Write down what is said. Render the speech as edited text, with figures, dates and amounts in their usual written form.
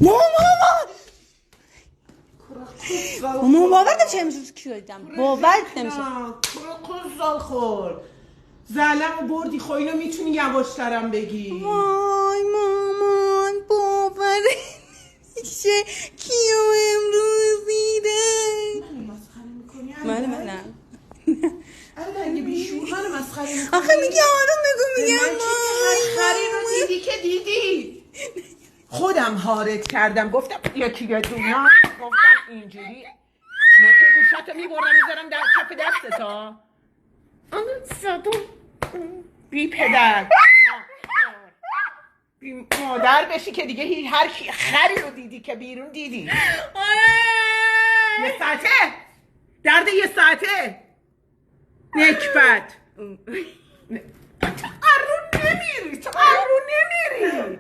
مامان باور نمیشه کی دیدم. باور نمیشه. کروکوزال خور. زلمو بردی خب اینو میتونی یواشترم بگی. وای مامان باور نمیشه کیو امروز دیده. مسخره میکنی؟ من الان بیشور منو مسخره میکنی؟ آخه میگه آروم بگو میگم مسخره رو دیدی که دیدی. خودم هارت کردم گفتم یکی بدونم گفتم اینجوری اون گوشاتو میبرم میذارم در کف دستتا. اما صدو بی پدر بی مادر بشی که دیگه هر کی خری رو دیدی که بیرون دیدی. یه ساعته درد یه ساعته نکبت ارون نمیری